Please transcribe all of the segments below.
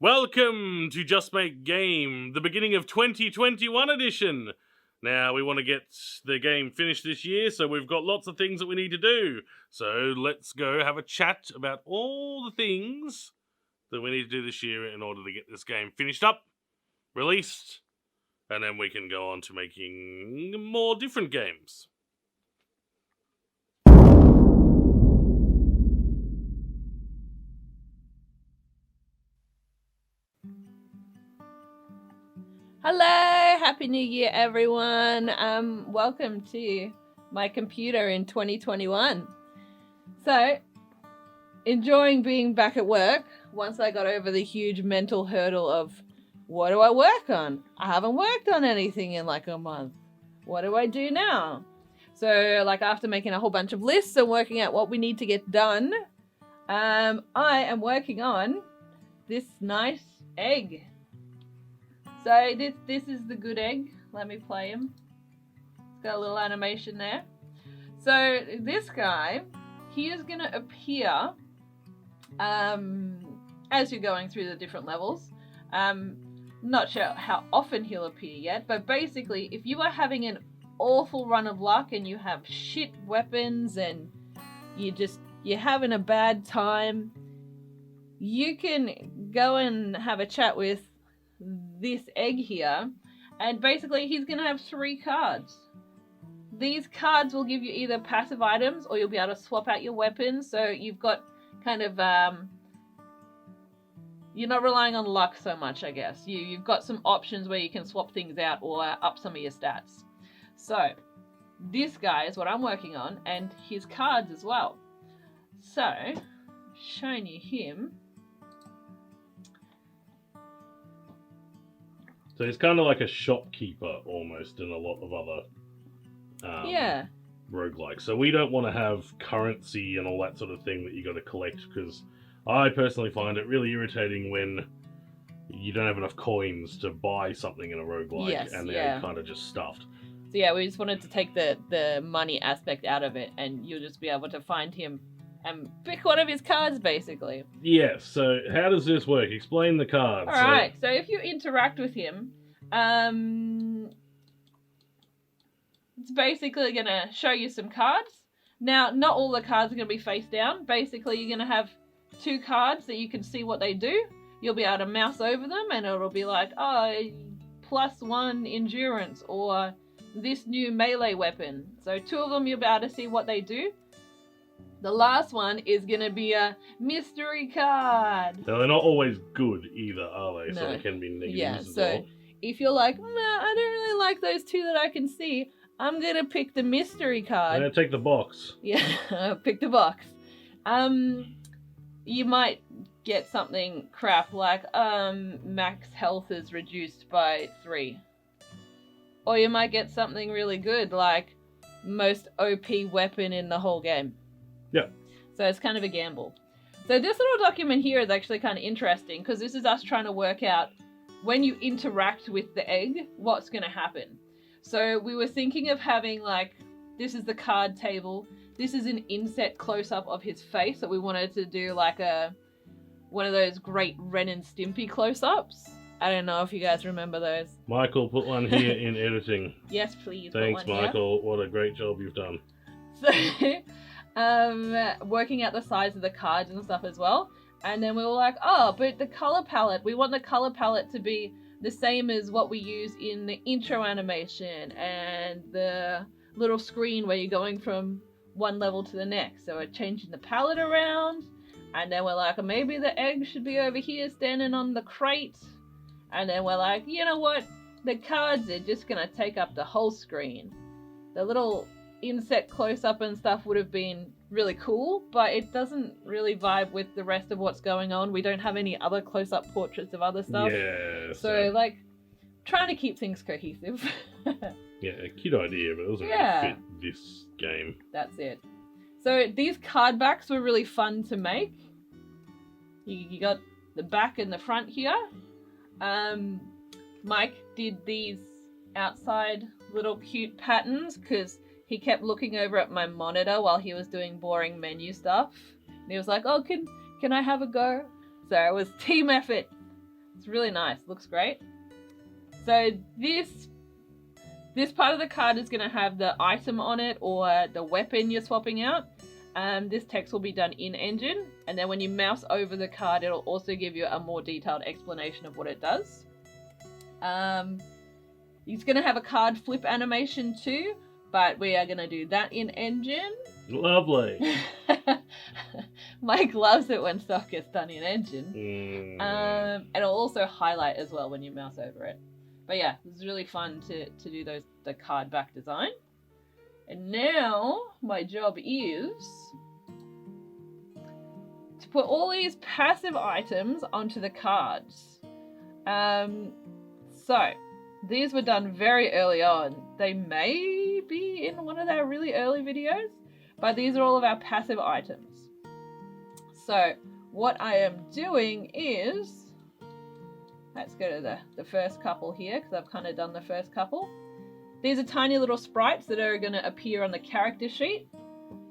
Welcome to Just Make Game, the beginning of 2021 edition. Now, we want to get the game finished this year, so we've got lots of things that we need to do. So let's go have a chat about all the things that we need to do this year in order to get this game finished up, released, and then we can go on to making more different games. Hello, Happy New Year, everyone. Welcome to my computer in 2021. So, enjoying being back at work once I got over the huge mental hurdle of what do I work on? I haven't worked on anything in like a month. What do I do now? So, like after making a whole bunch of lists and working out what we need to get done, I am working on this nice egg. So this is the good egg. Let me play him. It's got a little animation there. So this guy, he is going to appear as you're going through the different levels. Not sure how often he'll appear yet, but basically if you are having an awful run of luck and you have shit weapons and you're having a bad time, you can go and have a chat with this egg here, and basically he's going to have 3 cards. These cards will give you either passive items or you'll be able to swap out your weapons, so you've got kind of you're not relying on luck so much, I guess. You've got some options where you can swap things out or up some of your stats. So this guy is what I'm working on, and his cards as well. So showing you him. So he's kind of like a shopkeeper almost in a lot of other roguelikes. So we don't want to have currency and all that sort of thing that you got to collect, because I personally find it really irritating when you don't have enough coins to buy something in a roguelike and they're kind of just stuffed. So yeah, we just wanted to take the money aspect out of it, and you'll just be able to find him and pick one of his cards, basically. Yes, so how does this work? Explain the cards. Alright, so if you interact with him, it's basically going to show you some cards. Now, not all the cards are going to be face down. Basically, you're going to have 2 cards that you can see what they do. You'll be able to mouse over them, and it'll be like, +1 endurance, or this new melee weapon. So 2 of them, you'll be able to see what they do. The last one is going to be a mystery card. Now, they're not always good either, are they? No. So they can be negatives as well. If you're like, I don't really like those 2 that I can see, I'm going to pick the mystery card. I'm going to take the box. Yeah, pick the box. You might get something crap like, max health is reduced by 3. Or you might get something really good like most OP weapon in the whole game. Yeah. So it's kind of a gamble. So this little document here is actually kind of interesting, because this is us trying to work out when you interact with the egg, what's going to happen. So we were thinking of having like, this is the card table. This is an inset close-up of his face. So we wanted to do like one of those great Ren and Stimpy close-ups. I don't know if you guys remember those. Michael, put one here in editing. Yes, please. Thanks, put one Michael. Here. What a great job you've done. So, working out the size of the cards and stuff as well. And then we were like, oh, but the color palette, we want the color palette to be the same as what we use in the intro animation and the little screen where you're going from one level to the next. So we're changing the palette around, and then we're like, maybe the egg should be over here standing on the crate. And then we're like, you know what? The cards are just going to take up the whole screen. The little inset close-up and stuff would have been really cool, but it doesn't really vibe with the rest of what's going on. We don't have any other close-up portraits of other stuff. Yeah. So, like, trying to keep things cohesive. Yeah, a cute idea, but it doesn't really fit this game. That's it. So these card backs were really fun to make. You got the back and the front here. Mike did these outside little cute patterns because he kept looking over at my monitor while he was doing boring menu stuff. And he was like, oh, can I have a go? So it was team effort. It's really nice. Looks great. So this part of the card is going to have the item on it or the weapon you're swapping out. This text will be done in engine, and then when you mouse over the card, it'll also give you a more detailed explanation of what it does. It's going to have a card flip animation too, but we are going to do that in engine. Lovely. Mike loves it when stuff gets done in engine. Mm. And it'll also highlight as well when you mouse over it. But yeah, it was really fun to do the card back design. And now my job is to put all these passive items onto the cards. So these were done very early on. They may be in one of our really early videos, but these are all of our passive items. So what I am doing is, let's go to the first couple here, because I've kind of done the first couple. These are tiny little sprites that are going to appear on the character sheet,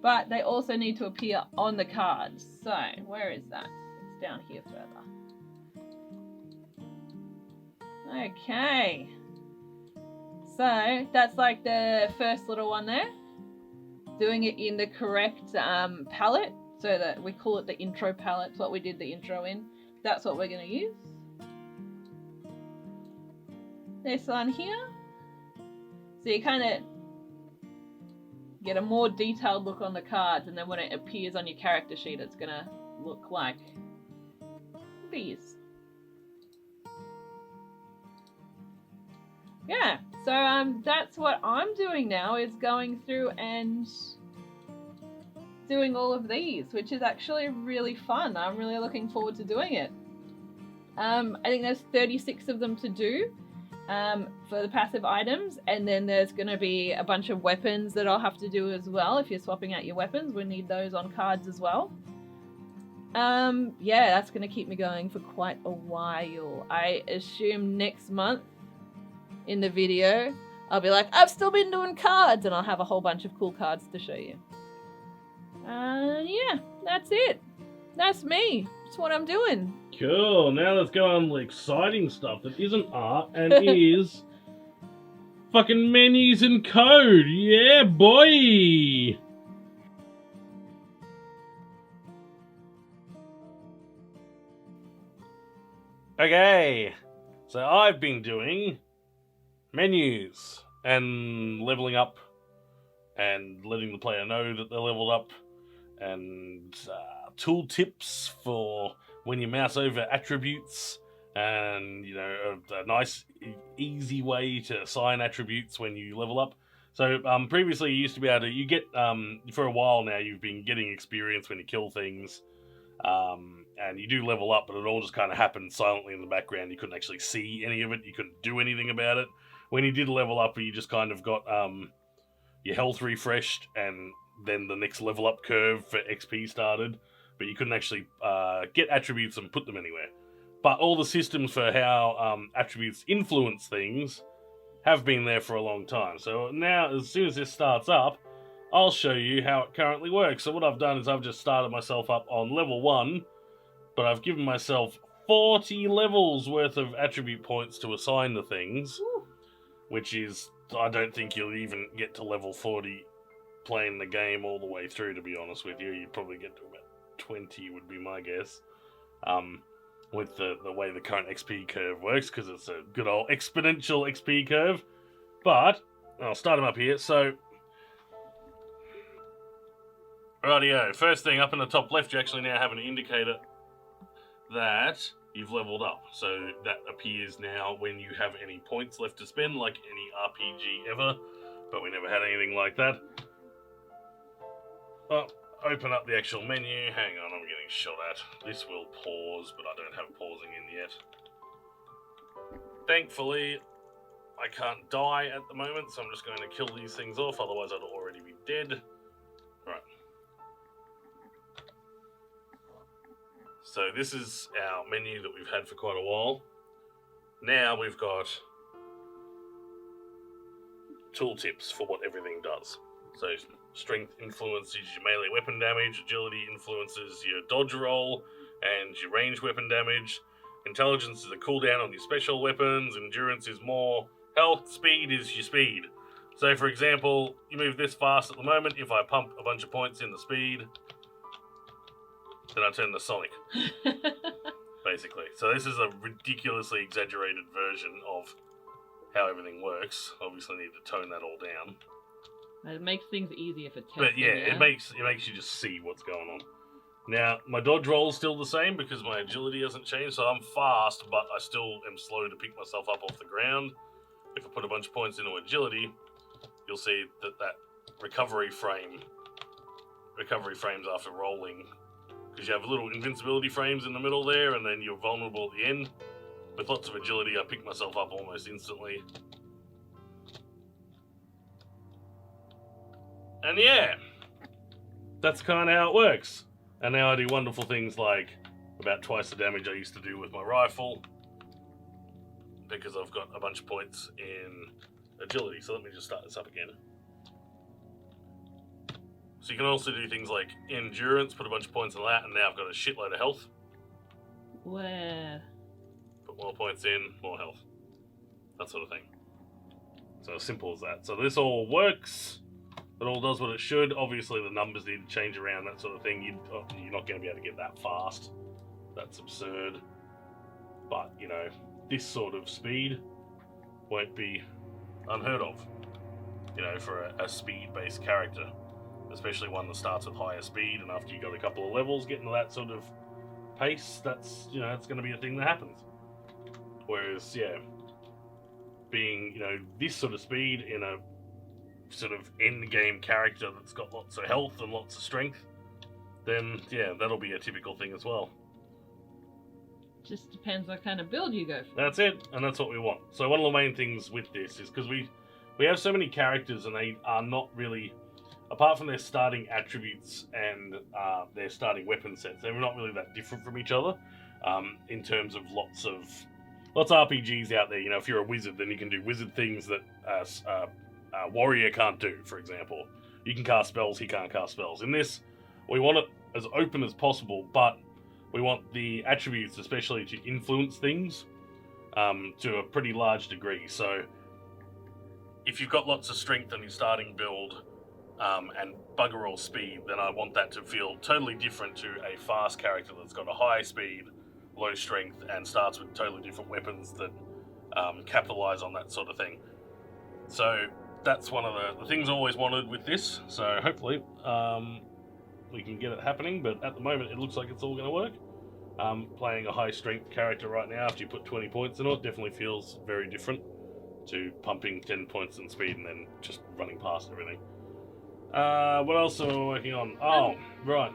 but they also need to appear on the cards. So where is that? It's down here further. Okay. So that's like the first little one there. Doing it in the correct palette, so that we call it the intro palette. It's what we did the intro in. That's what we're going to use. This one here. So you kind of get a more detailed look on the cards, and then when it appears on your character sheet, it's going to look like these. Yeah, so that's what I'm doing now, is going through and doing all of these, which is actually really fun. I'm really looking forward to doing it. I think there's 36 of them to do. For the passive items, and then there's going to be a bunch of weapons that I'll have to do as well. If you're swapping out your weapons, we need those on cards as well. Yeah, that's going to keep me going for quite a while. I assume next month in the video I'll be like, I've still been doing cards, and I'll have a whole bunch of cool cards to show you. Yeah, that's it. That's me. That's what I'm doing. Cool. Now let's go on the exciting stuff that isn't art and is fucking menus and code. Yeah, boy. Okay. So I've been doing menus and leveling up and letting the player know that they're leveled up, and tool tips for when you mouse over attributes, and a nice easy way to assign attributes when you level up. So previously you used to be able to, you get for a while now you've been getting experience when you kill things, and you do level up, but it all just kind of happened silently in the background. You couldn't actually see any of it, you couldn't do anything about it. When you did level up, you just kind of got your health refreshed, and then the next level up curve for XP started, but you couldn't actually get attributes and put them anywhere. But all the systems for how attributes influence things have been there for a long time. So now, as soon as this starts up, I'll show you how it currently works. So what I've done is I've just started myself up on level 1, but I've given myself 40 levels worth of attribute points to assign the things, which is, I don't think you'll even get to level 40 playing the game all the way through, to be honest with you. You'd probably get to about 20 would be my guess, with the way the current XP curve works, because it's a good old exponential XP curve. But I'll start them up here. So rightio, first thing up in the top left, you actually now have an indicator that you've leveled up. So that appears now when you have any points left to spend, like any RPG ever, but we never had anything like that. Well, open up the actual menu. Hang on, I'm getting shot at. This will pause, but I don't have pausing in yet. Thankfully, I can't die at the moment, so I'm just going to kill these things off, otherwise I'd already be dead. Right. So this is our menu that we've had for quite a while. Now we've got tooltips for what everything does. So strength influences your melee weapon damage, agility influences your dodge roll and your range weapon damage, Intelligence is a cooldown on your special weapons. Endurance is more health. Speed is your speed. So, for example, you move this fast at the moment. If I pump a bunch of points in the speed, then I turn to Sonic, basically. So this is a ridiculously exaggerated version of how everything works. Obviously, need to tone that all down. It makes things easier for testing. But yeah, it makes you just see what's going on. Now, my dodge roll is still the same because my agility hasn't changed, so I'm fast, but I still am slow to pick myself up off the ground. If I put a bunch of points into agility, you'll see that recovery frames after rolling, because you have little invincibility frames in the middle there, and then you're vulnerable at the end. With lots of agility, I pick myself up almost instantly. And yeah, that's kind of how it works. And now I do wonderful things like about twice the damage I used to do with my rifle, because I've got a bunch of points in agility. So let me just start this up again. So you can also do things like endurance, put a bunch of points in that, and now I've got a shitload of health. Where? Put more points in, more health. That sort of thing. So as simple as that. So this all works. It all does what it should. Obviously the numbers need to change around, that sort of thing. You're not going to be able to get that fast. That's absurd. But, you know, this sort of speed won't be unheard of, you know, for a speed-based character. Especially one that starts with higher speed, and after you got a couple of levels, getting to that sort of pace, that's, you know, that's going to be a thing that happens. Whereas, yeah, being, you know, this sort of speed in a sort of end-game character that's got lots of health and lots of strength, then, yeah, that'll be a typical thing as well. Just depends what kind of build you go for. That's it, and that's what we want. So one of the main things with this is because we have so many characters, and they are not really, apart from their starting attributes and their starting weapon sets, they're not really that different from each other in terms of lots of RPGs out there. You know, if you're a wizard, then you can do wizard things that a warrior can't do, for example. You can cast spells, he can't cast spells. In this, we want it as open as possible, but we want the attributes especially to influence things to a pretty large degree. So if you've got lots of strength on your starting build, and bugger all speed, then I want that to feel totally different to a fast character that's got a high speed, low strength, and starts with totally different weapons that capitalize on that sort of thing. So that's one of the things I always wanted with this. So hopefully we can get it happening, but at the moment it looks like it's all going to work. Playing a high strength character right now, after you put 20 points in it, definitely feels very different to pumping 10 points in speed and then just running past everything. What else are we working on? Oh, right.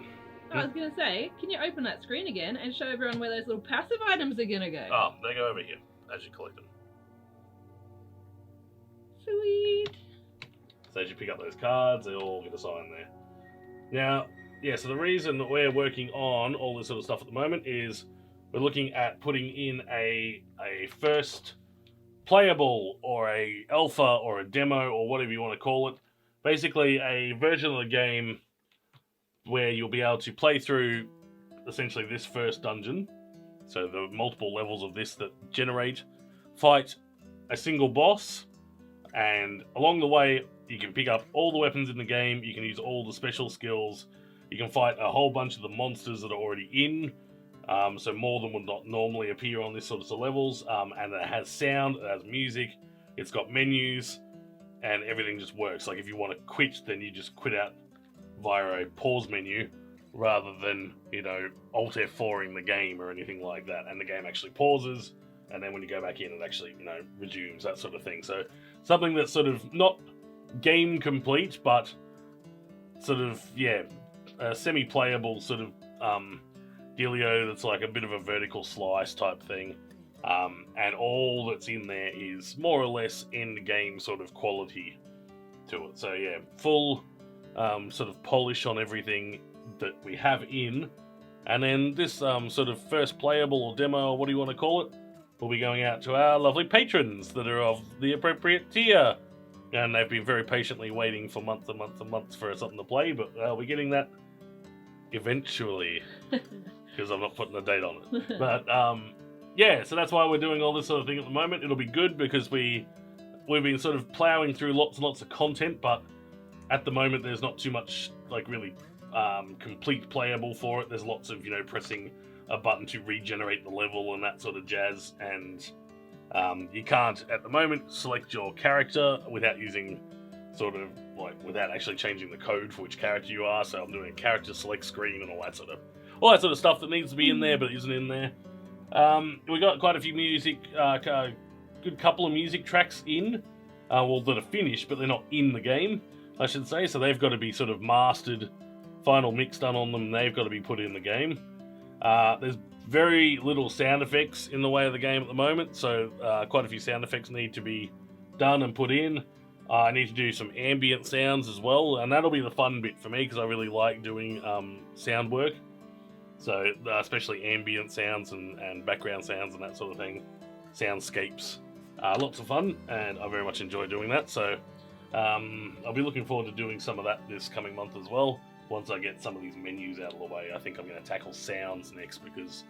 I was going to say, can you open that screen again and show everyone where those little passive items are going to go? Oh, they go over here as you collect them. Sweet. So as you pick up those cards, they all get assigned there. Now, yeah, so the reason that we're working on all this sort of stuff at the moment is we're looking at putting in a first playable or a alpha or a demo or whatever you want to call it. Basically, a version of the game where you'll be able to play through essentially this first dungeon. So the multiple levels of this that generate, fight a single boss, and along the way you can pick up all the weapons in the game, you can use all the special skills, you can fight a whole bunch of the monsters that are already in, so more than would not normally appear on this sort of levels, and it has sound, it has music, it's got menus, and everything just works. Like if you want to quit, then you just quit out via a pause menu rather than, you know, Alt F4ing the game or anything like that. And the game actually pauses, and then when you go back in, it actually, you know, resumes, that sort of thing. So something that's sort of not game complete, but sort of, yeah, a semi-playable sort of dealio that's like a bit of a vertical slice type thing. And all that's in there is more or less end-game sort of quality to it. So yeah, full sort of polish on everything that we have in. And then this sort of first playable or demo, or what do you want to call it, will be going out to our lovely patrons that are of the appropriate tier. And they've been very patiently waiting for months and months and months for something to play, but we're getting that eventually, because I'm not putting a date on it. But yeah, so that's why we're doing all this sort of thing at the moment. It'll be good because we've been sort of ploughing through lots and lots of content, but at the moment there's not too much like really complete playable for it. There's lots of, pressing a button to regenerate the level and that sort of jazz, and you can't at the moment select your character without using without actually changing the code for which character you are. So I'm doing a character select screen and all that sort of stuff that needs to be in there but isn't in there. We got quite a few music, good couple of music tracks in, that are finished, but they're not in the game, I should say. So they've got to be sort of mastered, final mix done on them, and they've got to be put in the game. There's very little sound effects in the way of the game at the moment, so quite a few sound effects need to be done and put in. I need to do some ambient sounds as well, and that'll be the fun bit for me because I really like doing sound work. So especially ambient sounds and background sounds and that sort of thing. Soundscapes. Lots of fun, and I very much enjoy doing that. So I'll be looking forward to doing some of that this coming month as well. Once I get some of these menus out of the way, I think I'm going to tackle sounds next because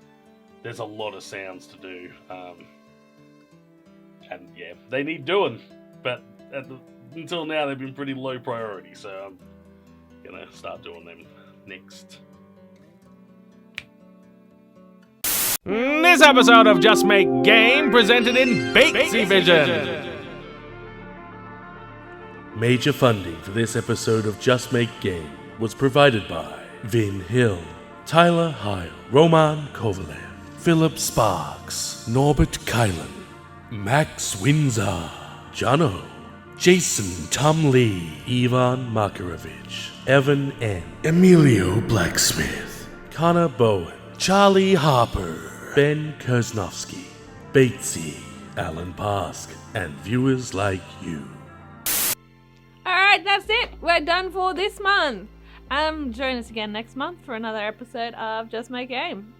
there's a lot of sounds to do. And yeah, they need doing, but until now they've been pretty low priority, so I'm going to start doing them next. This episode of Just Make Game presented in Batesy Vision. Major funding for this episode of Just Make Game was provided by Vin Hill, Tyler Heil, Roman Kovalev, Philip Sparks, Norbert Kylan, Max Windsor, Jono, Jason Tom Lee, Ivan Makarovich, Evan N., Emilio Blacksmith, Connor Bowen, Charlie Harper, Ben Kersnowski, Batesy, Alan Pask, and viewers like you. Alright, that's it. We're done for this month. Join us again next month for another episode of Just Make Game.